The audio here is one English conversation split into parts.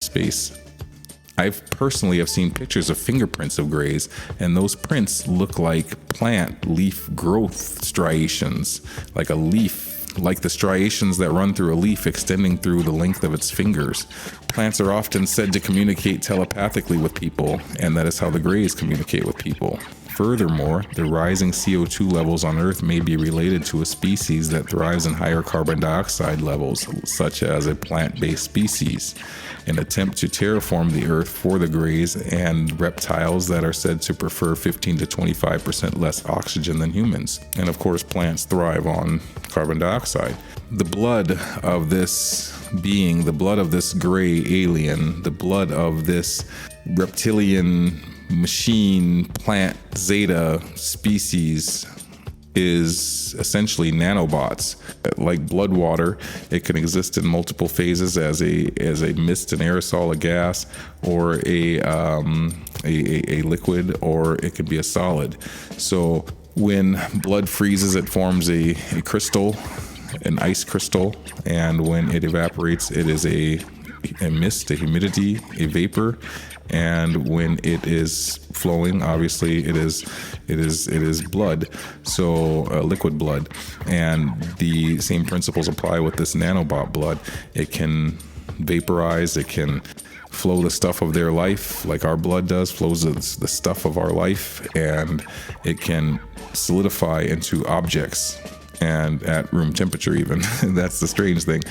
space. I've personally have seen pictures of fingerprints of greys, and those prints look like plant leaf growth striations, like a leaf, like the striations that run through a leaf extending through the length of its fingers. Plants are often said to communicate telepathically with people, and that is how the greys communicate with people. Furthermore, the rising CO2 levels on Earth may be related to a species that thrives in higher carbon dioxide levels, such as a plant-based species. An attempt to terraform the Earth for the greys and reptiles that are said to prefer 15 to 25% less oxygen than humans. And of course, plants thrive on carbon dioxide. The blood of this being, the blood of this gray alien, the blood of this reptilian machine plant zeta species is essentially nanobots. Like blood water, it can exist in multiple phases as a mist, an aerosol, a gas, or a liquid, or it could be a solid. So when blood freezes, it forms a crystal, an ice crystal, and when it evaporates, it is a mist, a humidity, a vapor. And when it is flowing, obviously it is blood, so liquid blood. And the same principles apply with this nanobot blood. It can vaporize, it can flow the stuff of their life, like our blood does, flows the stuff of our life, and it can solidify into objects, and at room temperature even. That's the strange thing.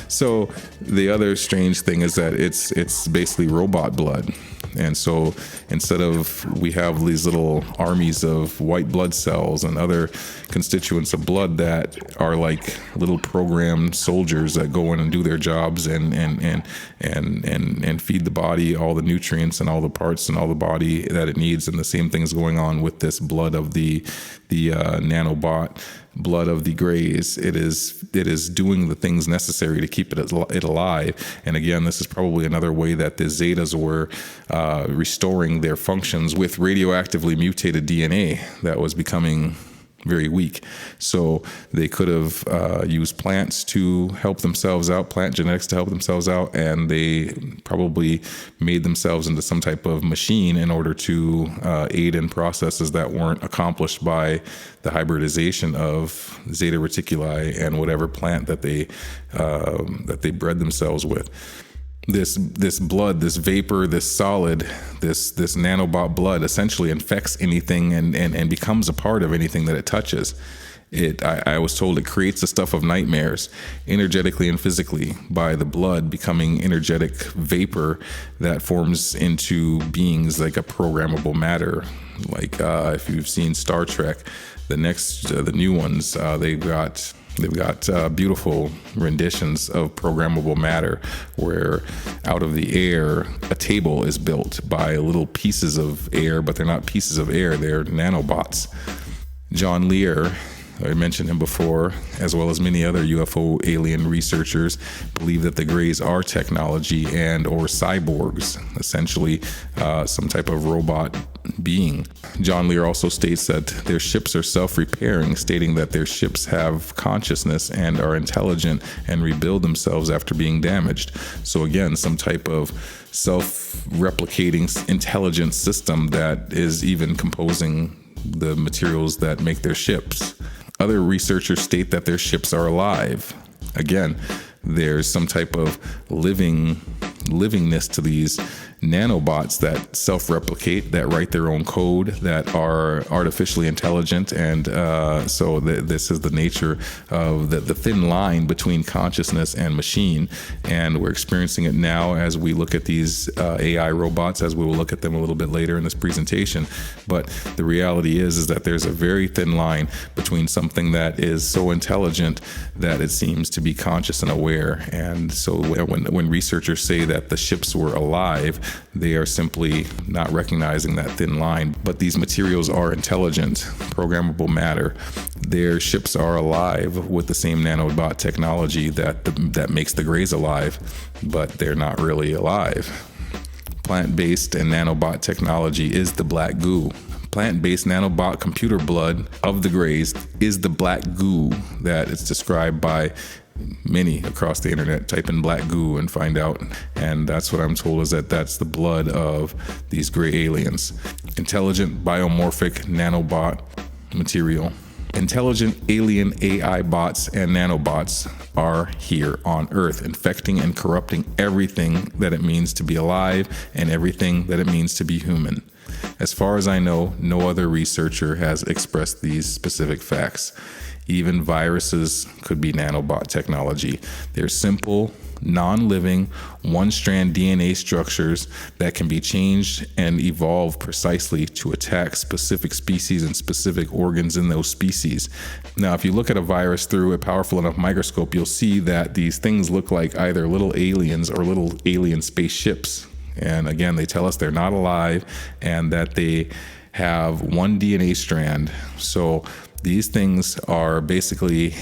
So the other strange thing is that it's basically robot blood. And so instead of, we have these little armies of white blood cells and other constituents of blood that are like little programmed soldiers that go in and do their jobs and feed the body all the nutrients and all the parts and all the body that it needs. And the same thing is going on with this blood of the nanobot blood of the greys. It is doing the things necessary to keep it alive. And again, this is probably another way that the zetas were restoring their functions with radioactively mutated DNA that was becoming very weak. So they could have used plants to help themselves out, plant genetics to help themselves out, and they probably made themselves into some type of machine in order to aid in processes that weren't accomplished by the hybridization of Zeta Reticuli and whatever plant that they bred themselves with. This blood, this vapor, this solid, this nanobot blood essentially infects anything and becomes a part of anything that it touches. I was told it creates the stuff of nightmares, energetically and physically, by the blood becoming energetic vapor that forms into beings like a programmable matter. Like if you've seen Star Trek, the new ones, they've got beautiful renditions of programmable matter where out of the air a table is built by little pieces of air, but they're not pieces of air, they're nanobots. John Lear, I mentioned him before, as well as many other UFO alien researchers, believe that the greys are technology and or cyborgs, essentially some type of robot being. John Lear also states that their ships are self-repairing, stating that their ships have consciousness and are intelligent and rebuild themselves after being damaged. So again, some type of self-replicating intelligence system that is even composing the materials that make their ships. Other researchers state that their ships are alive. Again, there's some type of livingness to these nanobots that self-replicate, that write their own code, that are artificially intelligent. And so this is the nature of the thin line between consciousness and machine. And we're experiencing it now as we look at these AI robots, as we will look at them a little bit later in this presentation. But the reality is that there's a very thin line between something that is so intelligent that it seems to be conscious and aware. And so when researchers say that the ships were alive, they are simply not recognizing that thin line. But these materials are intelligent, programmable matter. Their ships are alive with the same nanobot technology that makes the greys alive, but they're not really alive. Plant-based and nanobot technology is the black goo. Plant-based nanobot computer blood of the greys is the black goo that is described by many across the internet. Type in black goo and find out. And that's what I'm told, is that that's the blood of these gray aliens. Intelligent biomorphic nanobot material. Intelligent alien AI bots and nanobots are here on Earth, infecting and corrupting everything that it means to be alive and everything that it means to be human. As far as I know, no other researcher has expressed these specific facts. Even viruses could be nanobot technology. They're simple, non-living, one-strand DNA structures that can be changed and evolved precisely to attack specific species and specific organs in those species. Now, if you look at a virus through a powerful enough microscope, you'll see that these things look like either little aliens or little alien spaceships. And again, they tell us they're not alive and that they have one DNA strand. So these things are basically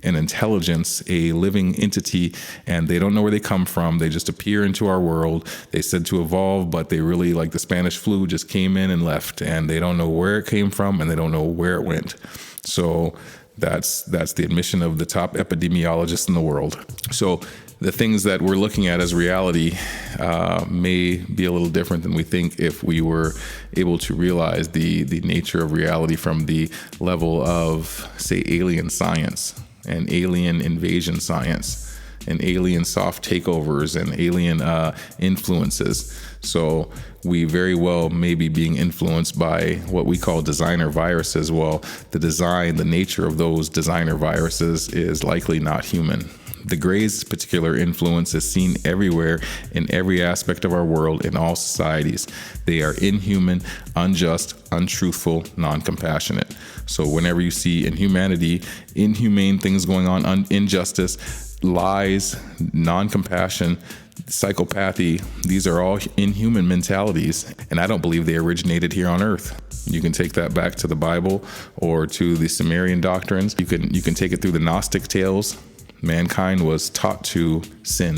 an intelligence, a living entity, and they don't know where they come from. They just appear into our world. They said to evolve, but they really, like the Spanish flu, just came in and left, and they don't know where it came from and they don't know where it went. So that's the admission of the top epidemiologist in the world. So the things that we're looking at as reality may be a little different than we think if we were able to realize the nature of reality from the level of, say, alien science and alien invasion science and alien soft takeovers and alien influences. So we very well may be being influenced by what we call designer viruses. Well, the nature of those designer viruses is likely not human. The Greys' particular influence is seen everywhere in every aspect of our world, in all societies. They are inhuman, unjust, untruthful, non-compassionate. So whenever you see inhumane things going on, injustice, lies, non-compassion, psychopathy, these are all inhuman mentalities, and I don't believe they originated here on Earth. You can take that back to the Bible or to the Sumerian doctrines. You can take it through the Gnostic tales. Mankind was taught to sin.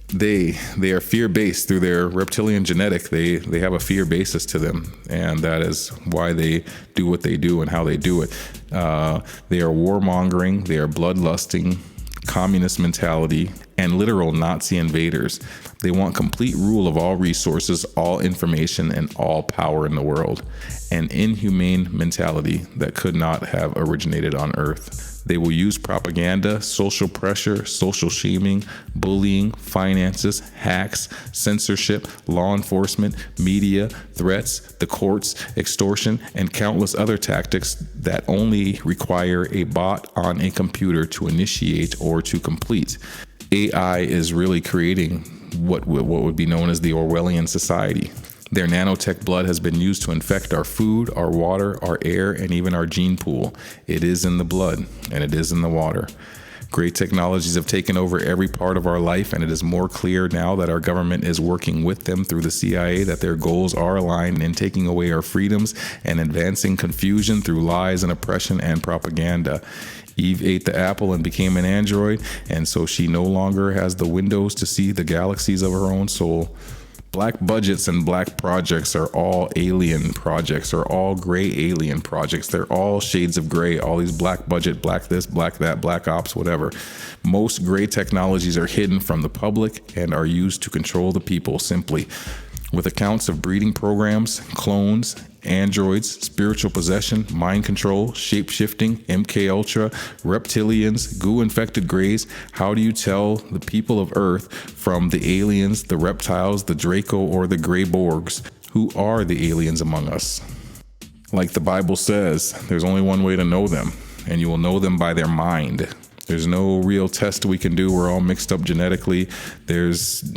They are fear-based through their reptilian genetic. They have a fear basis to them, and that is why they do what they do and how they do it. They are warmongering. They are bloodlusting, communist mentality, and literal Nazi invaders. They want complete rule of all resources, all information, and all power in the world. An inhumane mentality that could not have originated on Earth. They will use propaganda, social pressure, social shaming, bullying, finances, hacks, censorship, law enforcement, media, threats, the courts, extortion, and countless other tactics that only require a bot on a computer to initiate or to complete. AI is really creating what would be known as the Orwellian society. Their nanotech blood has been used to infect our food, our water, our air, and even our gene pool. It is in the blood, and it is in the water. Great technologies have taken over every part of our life, and it is more clear now that our government is working with them through the CIA, that their goals are aligned in taking away our freedoms and advancing confusion through lies and oppression and propaganda. Eve ate the apple and became an android, and so she no longer has the windows to see the galaxies of her own soul. Black budgets and black projects are all alien projects, or all gray alien projects. They're all shades of gray, all these black budget, black this, black that, black ops, whatever. Most gray technologies are hidden from the public and are used to control the people simply. With accounts of breeding programs, clones, androids, spiritual possession, mind control, shape-shifting, MK Ultra, reptilians, goo-infected greys, how do you tell the people of Earth from the aliens, the reptiles, the Draco, or the Grey Borgs? Who are the aliens among us? Like the Bible says, there's only one way to know them, and you will know them by their mind. There's no real test we can do. We're all mixed up genetically. There's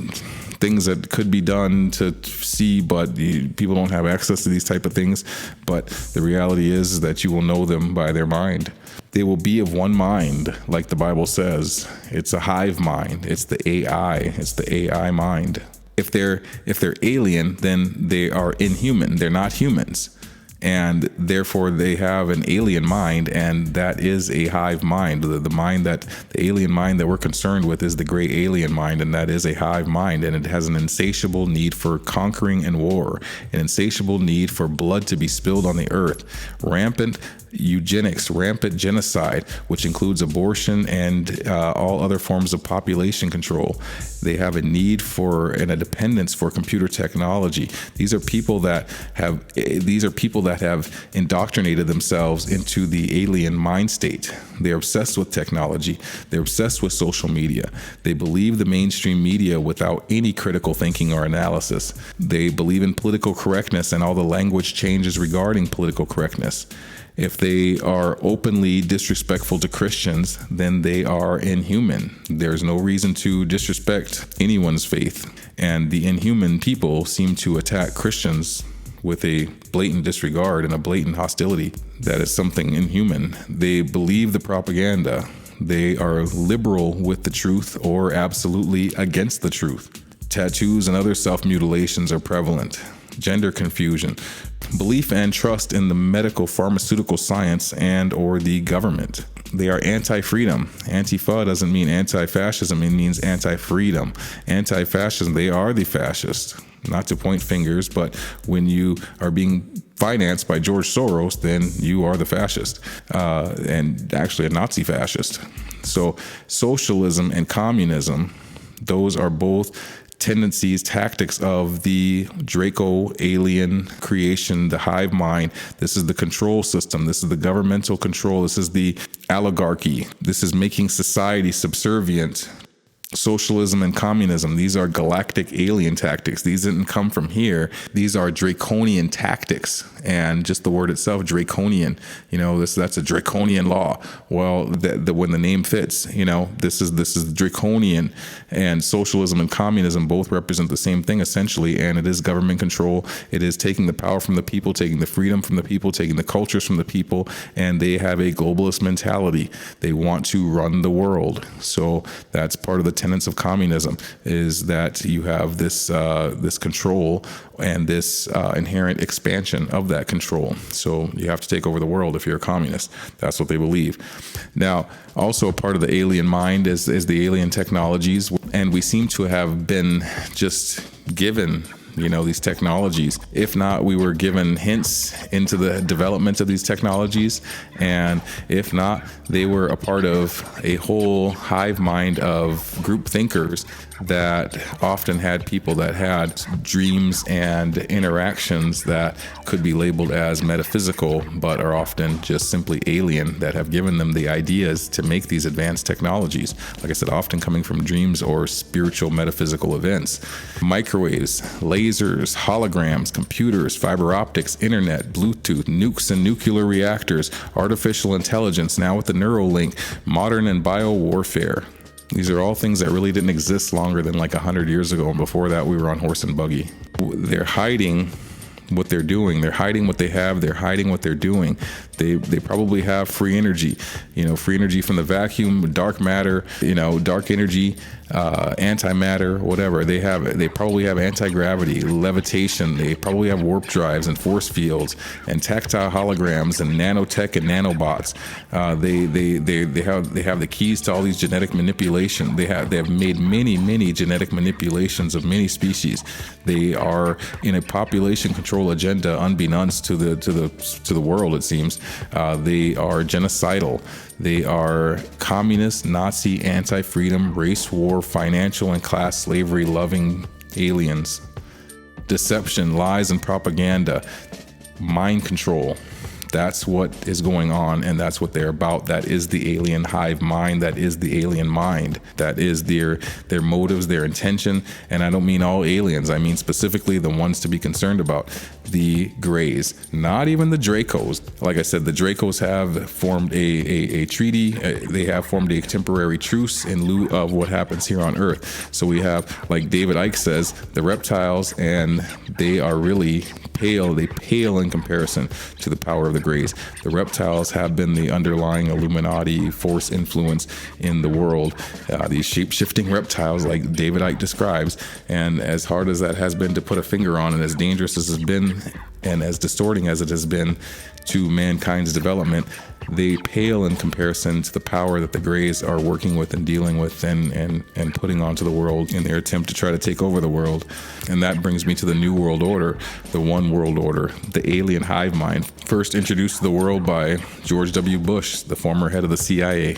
things that could be done to see, but people don't have access to these type of things. But the reality is that you will know them by their mind. They will be of one mind, like the Bible says. It's a hive mind. It's the AI. It's the AI mind. If they're alien, then they are inhuman. They're not humans. And therefore they have an alien mind, and that is a hive mind. The alien mind that we're concerned with is the gray alien mind, and that is a hive mind, and it has an insatiable need for conquering and war, an insatiable need for blood to be spilled on the earth, rampant eugenics, rampant genocide, which includes abortion and all other forms of population control. They have a need for and a dependence for computer technology. These are people that have indoctrinated themselves into the alien mind state. They're obsessed with technology. They're obsessed with social media. They believe the mainstream media without any critical thinking or analysis. They believe in political correctness and all the language changes regarding political correctness. If they are openly disrespectful to Christians, then they are inhuman. There's no reason to disrespect anyone's faith. And the inhuman people seem to attack Christians with a blatant disregard and a blatant hostility that is something inhuman. They believe the propaganda. They are liberal with the truth or absolutely against the truth. Tattoos and other self-mutilations are prevalent. Gender confusion, belief and trust in the medical pharmaceutical science and or the government. They are anti-freedom. Antifa doesn't mean anti-fascism, it means anti-freedom. Anti-fascism, they are the fascists. Not to point fingers, but when you are being financed by George Soros, then you are the fascist, and actually a Nazi fascist. So socialism and communism, those are both tendencies, tactics of the Draco alien creation, the hive mind. This is the control system. This is the governmental control. This is the oligarchy. This is making society subservient. Socialism and communism, these are galactic alien tactics. These didn't come from here. These are draconian tactics. And just the word itself, draconian, that's a draconian law. Well, when the name fits, this is draconian. And socialism and communism both represent the same thing essentially. And it is government control. It is taking the power from the people, taking the freedom from the people, taking the cultures from the people. And they have a globalist mentality. They want to run the world. So that's part of the tenets of communism, is that you have this control and this inherent expansion of that control. So you have to take over the world if you're a communist. That's what they believe. Now, also part of the alien mind is the alien technologies, and we seem to have been just given these technologies. If not, we were given hints into the development of these technologies. And if not, they were a part of a whole hive mind of group thinkers that often had people that had dreams and interactions that could be labeled as metaphysical, but are often just simply alien, that have given them the ideas to make these advanced technologies. Like I said, often coming from dreams or spiritual metaphysical events. Microwaves, lasers, holograms, computers, fiber optics, internet, Bluetooth, nukes and nuclear reactors, artificial intelligence, now with the Neuralink, modern and bio warfare. These are all things that really didn't exist longer than like 100 years ago. And before that, we were on horse and buggy. They're hiding what they're doing. They're hiding what they have. They're hiding what they're doing. They probably have free energy, free energy from the vacuum, dark matter, dark energy, antimatter, whatever. They probably have anti-gravity, levitation. They probably have warp drives and force fields and tactile holograms and nanotech and nanobots. They have the keys to all these genetic manipulation. They have made many genetic manipulations of many species. They are in a population control agenda unbeknownst to the world, it seems. They are genocidal. They are communist, Nazi, anti-freedom, race war, financial and class slavery loving aliens. Deception, lies, and propaganda. Mind control. That's what is going on, and that's what they're about. That is the alien hive mind. That is the alien mind. That is their motives, their intention. And I don't mean all aliens. I mean specifically the ones to be concerned about. The Greys, not even the Dracos. Like I said, the Dracos have formed a treaty. They have formed a temporary truce in lieu of what happens here on Earth. So we have, like David Icke says, the reptiles, and they are really pale. They pale in comparison to the power of the Greys. The reptiles have been the underlying Illuminati force influence in the world. These shape-shifting reptiles, like David Icke describes, and as hard as that has been to put a finger on, and as dangerous as it's been, and as distorting as it has been, to mankind's development, they pale in comparison to the power that the Greys are working with and dealing with and putting onto the world in their attempt to try to take over the world. And that brings me to the New World Order, the One World Order, the alien hive mind, first introduced to the world by George W. Bush, the former head of the CIA.